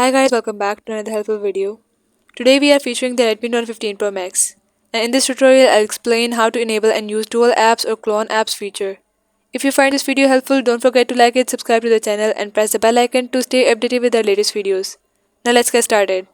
Hi guys, welcome back to another helpful video. Today we are featuring the Redmi Note 15 Pro Max. And in this tutorial I'll explain how to enable and use dual apps or clone apps feature. If you find this video helpful, don't forget to like it, subscribe to the channel and press the bell icon to stay updated with our latest videos. Now let's get started.